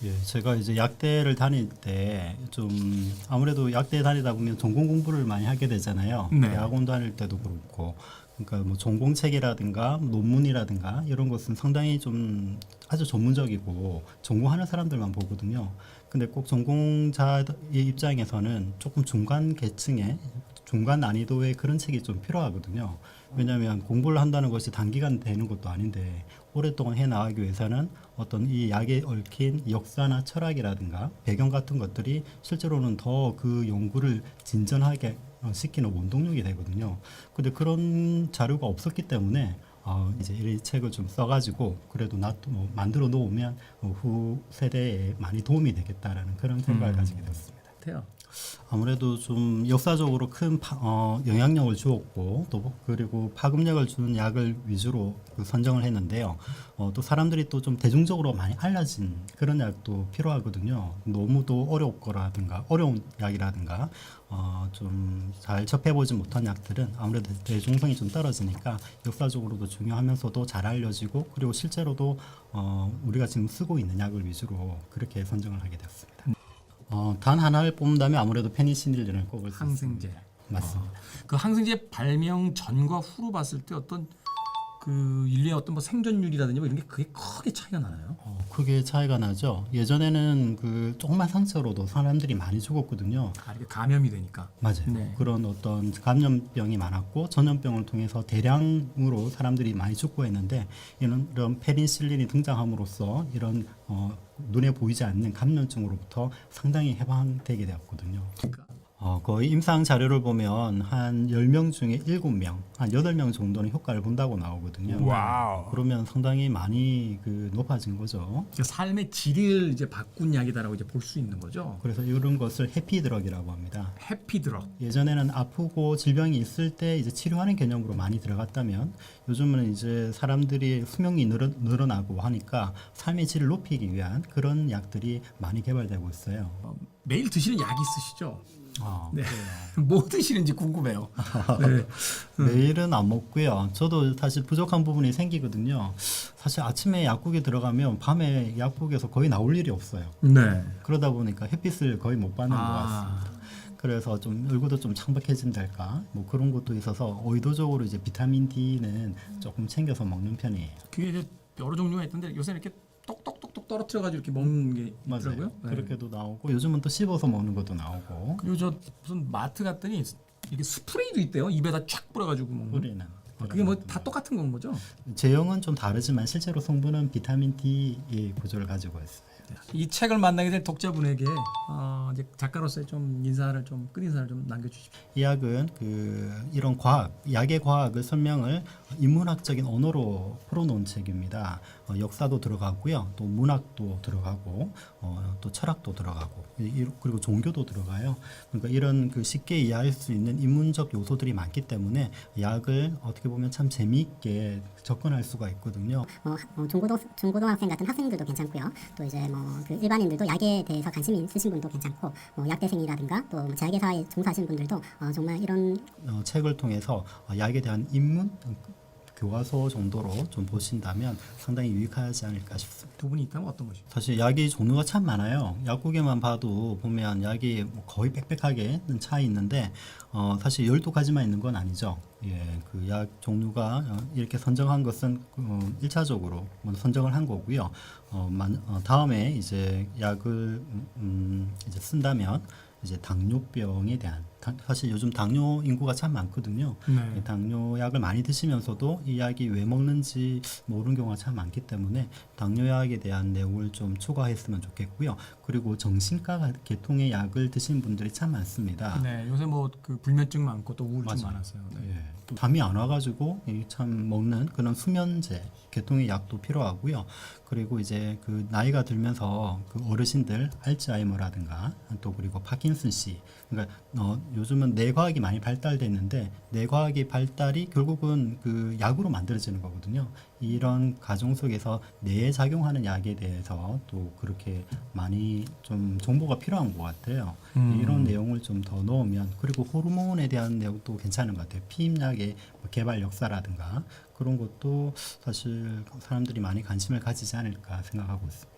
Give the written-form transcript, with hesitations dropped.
예, 제가 이제 약대를 다닐 때 좀 아무래도 약대 다니다 보면 전공 공부를 많이 하게 되잖아요. 네. 대학원 다닐 때도 그렇고. 그러니까 뭐 전공책이라든가 논문이라든가 이런 것은 상당히 좀 아주 전문적이고 전공하는 사람들만 보거든요. 근데 꼭 전공자의 입장에서는 조금 중간 계층의 중간 난이도의 그런 책이 좀 필요하거든요. 왜냐하면 공부를 한다는 것이 단기간 되는 것도 아닌데 오랫동안 해 나가기 위해서는 어떤 이 약에 얽힌 역사나 철학이라든가 배경 같은 것들이 실제로는 더 그 연구를 진전하게 시키는 원동력이 되거든요. 근데 그런 자료가 없었기 때문에 이제 이 책을 좀 써가지고 그래도 뭐 만들어 놓으면 후 세대에 많이 도움이 되겠다라는 그런 생각을 가지게 되었습니다. 같아요. 아무래도 좀 역사적으로 큰 영향력을 주었고 또 그리고 파급력을 주는 약을 위주로 그 선정을 했는데요. 또 사람들이 또 좀 대중적으로 많이 알려진 그런 약도 필요하거든요. 너무도 어렵거라든가 어려운 약이라든가 좀 잘 접해보지 못한 약들은 아무래도 대중성이 좀 떨어지니까 역사적으로도 중요하면서도 잘 알려지고 그리고 실제로도 우리가 지금 쓰고 있는 약을 위주로 그렇게 선정을 하게 되었습니다. 단 하나를 뽑는다면 아무래도 페니실린을 꼽을 수 항생제. 있습니다. 맞습니다. 그 항생제 발명 전과 후로 봤을 때 어떤 그 인류의 어떤 뭐 생존율이라든지 뭐 이런 게 그게 크게 차이가 나나요? 크게 차이가 나죠. 예전에는 그 조그만 상처로도 사람들이 많이 죽었거든요. 이게 감염이 되니까. 맞아요. 네. 그런 어떤 감염병이 많았고 전염병을 통해서 대량으로 사람들이 많이 죽고 했는데 이런 페니실린이 등장함으로써 이런 눈에 보이지 않는 감염증으로부터 상당히 해방되게 되었거든요. 거의 임상 자료를 보면 한 10명 중에 7명, 한 8명 정도는 효과를 본다고 나오거든요. 와우. 그러면 상당히 많이 그 높아진 거죠. 그러니까 삶의 질을 이제 바꾼 약이다라고 이제 볼 수 있는 거죠. 그래서 이런 것을 해피드럭이라고 합니다. 해피드럭. 예전에는 아프고 질병이 있을 때 이제 치료하는 개념으로 많이 들어갔다면 요즘은 이제 사람들이 수명이 늘어나고 하니까 삶의 질을 높이기 위한 그런 약들이 많이 개발되고 있어요. 매일 드시는 약이 있으시죠? 네. 그래요. 뭐 드시는지 궁금해요. 네. 매일은 안 먹고요. 저도 사실 부족한 부분이 생기거든요. 사실 아침에 약국에 들어가면 밤에 약국에서 거의 나올 일이 없어요. 네. 그러다 보니까 햇빛을 거의 못 받는 것 같습니다. 그래서 좀 얼굴도 좀 창백해진달까 뭐 그런 것도 있어서 의도적으로 이제 비타민 D는 조금 챙겨서 먹는 편이에요. 그게 이제 여러 종류가 있던데 요새 이렇게 똑똑똑똑 떨어뜨려 가지고 이렇게 먹는 게 맞아요. 있더라고요. 네. 그렇게도 나오고 요즘은 또 씹어서 먹는 것도 나오고 그리고 저 무슨 마트 갔더니 이게 스프레이도 있대요. 입에다 쫙 뿌려가지고 먹는. 뿌리는 그게 뭐 다 똑같은 건 거죠? 제형은 좀 다르지만 실제로 성분은 비타민 D의 구조를 가지고 있어요. 이 책을 만나게 될 독자분에게 이제 작가로서의 좀 인사를 좀 끝인사를 좀 남겨주십시오. 이 약은 이런 약의 과학을 설명을 인문학적인 언어로 풀어놓은 책입니다. 역사도 들어가고요, 또 문학도 들어가고, 또 철학도 들어가고, 그리고 종교도 들어가요. 그러니까 이런 그 쉽게 이해할 수 있는 인문적 요소들이 많기 때문에 약을 어떻게 보면 참 재미있게 접근할 수가 있거든요. 중고등학생 같은 학생들도 괜찮고요. 또 이제 뭐 그 일반인들도 약에 대해서 관심이 있으신 분도 괜찮고, 뭐 약대생이라든가 또뭐 제약회사에 종사하시는 분들도 정말 이런 책을 통해서 약에 대한 입문 교과서 정도로 좀 보신다면 상당히 유익하지 않을까 싶습니다. 두 분이 있다면 어떤 것이죠? 사실 약이 종류가 참 많아요. 약국에만 봐도 보면 약이 뭐 거의 빽빽하게 차 있는데 사실 12가지만 있는 건 아니죠. 예, 그 약 종류가 이렇게 선정한 것은 1차적으로 선정을 한 거고요. 다음에 이제 약을 이제 쓴다면 이제 당뇨병에 대한 사실 요즘 당뇨 인구가 참 많거든요. 네. 당뇨약을 많이 드시면서도 이 약이 왜 먹는지 모르는 경우가 참 많기 때문에 당뇨약에 대한 내용을 좀 추가했으면 좋겠고요. 그리고 정신과 계통의 약을 드시는 분들이 참 많습니다. 네, 요새 뭐 그 불면증 많고 또 우울증 맞아요. 많았어요. 네. 예, 또 잠이 안 와가지고 참 먹는 그런 수면제 계통의 약도 필요하고요. 그리고 이제 그 나이가 들면서 그 어르신들 알츠하이머라든가 또 그리고 파킨슨씨, 그러니까 요즘은 뇌과학이 많이 발달됐는데 뇌과학의 발달이 결국은 그 약으로 만들어지는 거거든요. 이런 과정 속에서 뇌에 작용하는 약에 대해서 또 그렇게 많이 좀 정보가 필요한 것 같아요. 이런 내용을 좀 더 넣으면, 그리고 호르몬에 대한 내용도 괜찮은 것 같아요. 피임약의 개발 역사라든가 그런 것도 사실 사람들이 많이 관심을 가지지 않을까 생각하고 있습니다.